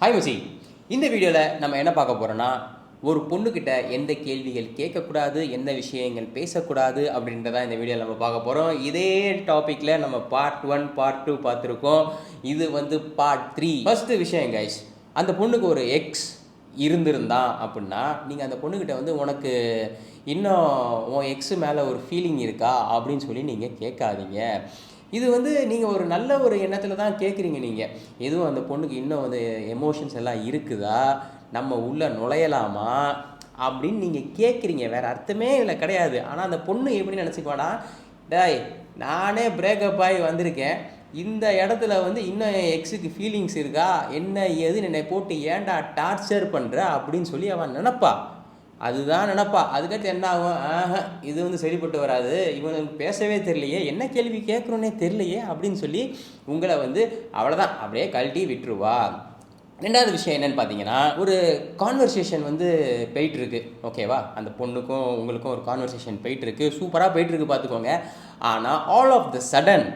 Hi மச்சி, இந்த வீடியோவில் நம்ம என்ன பார்க்க போகிறோன்னா, ஒரு பொண்ணுக்கிட்ட எந்த கேள்விகள் கேட்கக்கூடாது, எந்த விஷயங்கள் பேசக்கூடாது அப்படின்றதான் இந்த வீடியோவில் நம்ம பார்க்க போகிறோம். இதே டாப்பிக்கில் நம்ம பார்ட் 1 பார்ட் 2 பார்த்துருக்கோம். இது பார்ட் 3. ஃபர்ஸ்ட்டு விஷயம் கைஸ், அந்த பொண்ணுக்கு ஒரு எக்ஸ் இருந்திருந்தான் அப்படின்னா நீங்கள் அந்த பொண்ணுக்கிட்ட உனக்கு இன்னும் உன் எக்ஸு மேலே ஒரு ஃபீலிங் இருக்கா அப்படின்னு சொல்லி நீங்கள் கேட்காதீங்க. இது நீங்கள் ஒரு நல்ல ஒரு எண்ணத்தில் தான் கேட்குறீங்க. நீங்கள் எதுவும் அந்த பொண்ணுக்கு இன்னும் எமோஷன்ஸ் எல்லாம் இருக்குதா, நம்ம உள்ளே நுழையலாமா அப்படின்னு நீங்கள் கேட்குறீங்க. வேறு அர்த்தமே இதில் கிடையாது. ஆனால் அந்த பொண்ணு எப்படி நினச்சிக்குவானா, டேய் நானே பிரேக்கப் ஆகி வந்திருக்கேன், இந்த இடத்துல இன்னும் என் எக்ஸுக்கு ஃபீலிங்ஸ் இருக்கா, என்ன ஏதுன்னு என்னை போட்டு ஏன்டா டார்ச்சர் பண்ணுற அப்படின்னு சொல்லி அவன் நினப்பா. அதுதான் நினப்பா. அதுக்கடுத்து என்ன ஆகும், இது சரிப்பட்டு வராது, இவனுக்கு பேசவே தெரியலையே, என்ன கேள்வி கேட்குறோன்னே தெரியலையே அப்படின்னு சொல்லி உங்களை அவ்வளோதான் அப்படியே கழட்டி விட்டுருவா. ரெண்டாவது விஷயம் என்னென்னு பார்த்தீங்கன்னா, ஒரு கான்வர்சேஷன் போயிட்டுருக்கு, ஓகேவா? அந்த பொண்ணுக்கும் உங்களுக்கும் ஒரு கான்வர்சேஷன் போயிட்டுருக்கு, சூப்பராக போயிட்டுருக்கு பார்த்துக்கோங்க. ஆனால் all of the sudden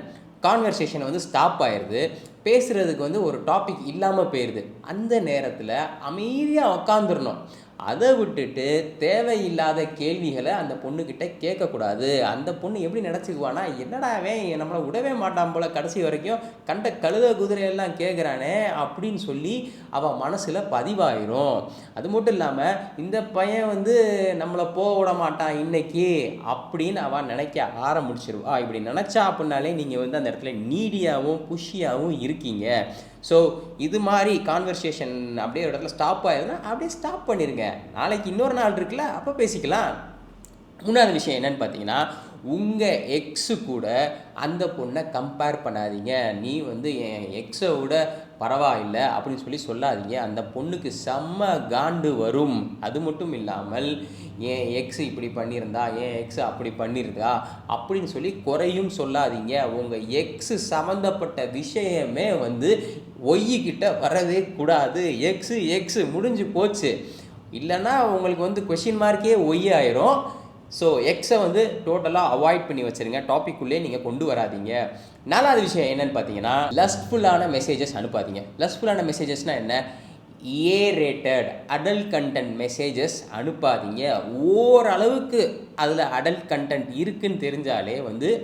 conversation stop ஆயிடுது. பேசுகிறதுக்கு ஒரு டாபிக் இல்லாமல் போயிடுது. அந்த நேரத்தில் அமைதியாக உக்காந்துடணும். அதை விட்டுட்டு தேவையில்லாத கேள்விகளை அந்த பொண்ணுக்கிட்ட கேட்கக்கூடாது. அந்த பொண்ணு எப்படி நினச்சிக்குவானா, என்னடாவே நம்மளை விடவே மாட்டான் போல், கடைசி வரைக்கும் கண்ட கழுத குதிரையெல்லாம் கேட்குறானே அப்படின்னு சொல்லி அவள் மனசில் பதிவாயிரும். அது மட்டும் இல்லாமல் இந்த பையன் நம்மளை போக விட மாட்டான் இன்னைக்கு அப்படின்னு அவள் நினைக்க ஆரம்பிச்சிருவா. இப்படி நினச்சா அப்படின்னாலே நீங்கள் அந்த இடத்துல நீடியாகவும் புஷியாகவும் இருக்கீங்க. ஸோ இது மாதிரி கான்வர்சேஷன் அப்படியே ஒரு இடத்துல ஸ்டாப் ஆகிடுதுன்னா அப்படியே ஸ்டாப் பண்ணிடுங்க. நாளைக்கு இன்னொரு நாள் இருக்குல்ல, அப்போ பேசிக்கலாம். மூணாவது விஷயம் என்னன்னு பார்த்தீங்கன்னா, உங்கள் எக்ஸு கூட அந்த பொண்ணை கம்பேர் பண்ணாதீங்க. நீ என் எக்ஸை விட பரவாயில்லை அப்படின்னு சொல்லி சொல்லாதீங்க. அந்த பொண்ணுக்கு செம்ம காண்டு வரும். அது மட்டும் இல்லாமல் என் எக்ஸ் இப்படி பண்ணியிருந்தா, என் எக்ஸ் அப்படி பண்ணியிருந்தா அப்படின்னு சொல்லி குறையும் சொல்லாதீங்க. உங்கள் எக்ஸு சம்மந்தப்பட்ட விஷயமே ஒய்கிட்ட வரவே கூடாது. எக்ஸு முடிஞ்சு போச்சு. இல்லைன்னா உங்களுக்கு கொஷின் மார்க்கே ஒய் ஆயிரும். ஸோ எக்ஸை டோட்டலாக அவாய்ட் பண்ணி வச்சுருங்க. டாப்பிக்குள்ளே நீங்கள் கொண்டு வராதிங்க. நாலாவது விஷயம் என்னென்னு பார்த்தீங்கன்னா, லஸ்ட்ஃபுல்லான மெசேஜஸ் அனுப்பாதீங்க. லஸ்ட்ஃபுல்லான மெசேஜஸ்னால் என்ன? ஏ-ரேட்டட் அடல்ட் கண்டென்ட் மெசேஜஸ் அனுப்பாதீங்க. ஓரளவுக்கு அதில் அடல்ட் கண்டென்ட் இருக்குன்னு தெரிஞ்சாலே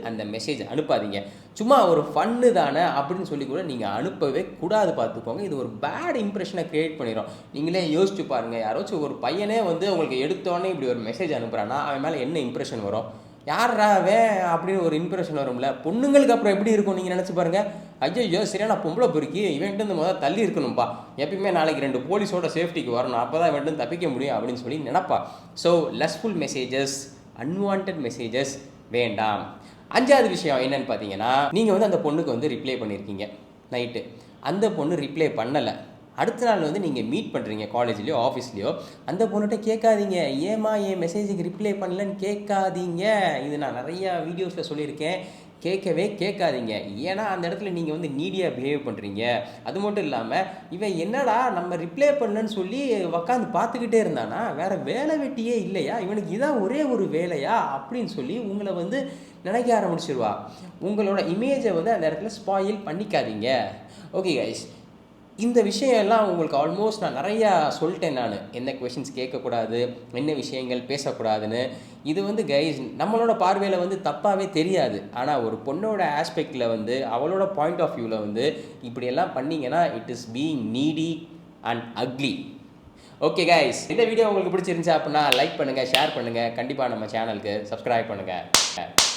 அந்த மெசேஜ் அனுப்பாதீங்க. சும்மா ஒரு ஃபன்னு தானே அப்படின்னு சொல்லி கூட நீங்கள் அனுப்பவே கூடாது. பார்த்துக்கோங்க, இது ஒரு பேட் இம்ப்ரெஷனை க்ரியேட் பண்ணிடும். நீங்களே யோசிச்சு பாருங்கள். யாராச்சும் ஒரு பையனே உங்களுக்கு எடுத்தோடனே இப்படி ஒரு மெசேஜ் அனுப்புகிறான்னா அவன் மேலே என்ன இம்ப்ரெஷன் வரும்? யாராவே அப்படின்னு ஒரு இம்ப்ரெஷன் வரும்ல. பொண்ணுங்களுக்கு அப்புறம் எப்படி இருக்கும் நீங்கள் நினச்சி பாருங்கள். ஐயோ சரியா நான் பொம்பளை பொறுக்கி இவன்ட்டு முதல் தள்ளி இருக்கணும்ப்பா, எப்பயுமே நாளைக்கு 2 போலீஸோட சேஃப்டிக்கு வரணும், அப்போ தான் இவன்ட்டு தப்பிக்க முடியும் அப்படின்னு சொல்லி நினப்பா. So lustful messages, unwanted messages வேண்டாம். அஞ்சாவது விஷயம் என்னன்னு பார்த்தீங்கன்னா, நீங்கள் அந்த பொண்ணுக்கு ரிப்ளை பண்ணியிருக்கீங்க நைட்டு, அந்த பொண்ணு ரிப்ளை பண்ணலை. அடுத்த நாள் நீங்கள் மீட் பண்ணுறீங்க காலேஜ்லேயோ ஆஃபீஸ்லேயோ, அந்த பொண்ணுகிட்ட கேட்காதீங்க, ஏமா என் மெசேஜுக்கு ரிப்ளை பண்ணலன்னு கேட்காதீங்க. இது நான் நிறையா வீடியோஸில் சொல்லியிருக்கேன். கேட்கவே கேட்காதீங்க. ஏன்னா அந்த இடத்துல நீங்கள் நீடியாக பிஹேவ் பண்ணுறீங்க. அது மட்டும் இல்லாமல் இவன் என்னடா நம்ம ரிப்ளை பண்ணலன்னு சொல்லி உக்காந்து பார்த்துக்கிட்டே இருந்தானா, வேறு வேலை வெட்டியே இல்லையா, இவனுக்கு இதான் ஒரே ஒரு வேலையா அப்படின்னு சொல்லி உங்களை நினைக்க ஆரம்பிச்சிருவா. உங்களோட இமேஜை அந்த இடத்துல ஸ்பாயில் பண்ணிக்காதீங்க. ஓகே கைஸ், இந்த விஷயம்லாம் உங்களுக்கு ஆல்மோஸ்ட் நான் நிறையா சொல்லிட்டேன். நான் என்ன கொஷின்ஸ் கேட்கக்கூடாது, என்ன விஷயங்கள் பேசக்கூடாதுன்னு. இது கைஸ் நம்மளோட பார்வையில் தப்பாகவே தெரியாது. ஆனால் ஒரு பொண்ணோட ஆஸ்பெக்டில் அவளோட பாயிண்ட் ஆஃப் வியூவில் இப்படியெல்லாம் பண்ணிங்கன்னா it is being needy and ugly. Okay guys, இந்த வீடியோ உங்களுக்கு பிடிச்சிருந்துச்சா அப்படின்னா லைக் பண்ணுங்கள், ஷேர் பண்ணுங்கள், கண்டிப்பாக நம்ம சேனலுக்கு சப்ஸ்கிரைப் பண்ணுங்கள்.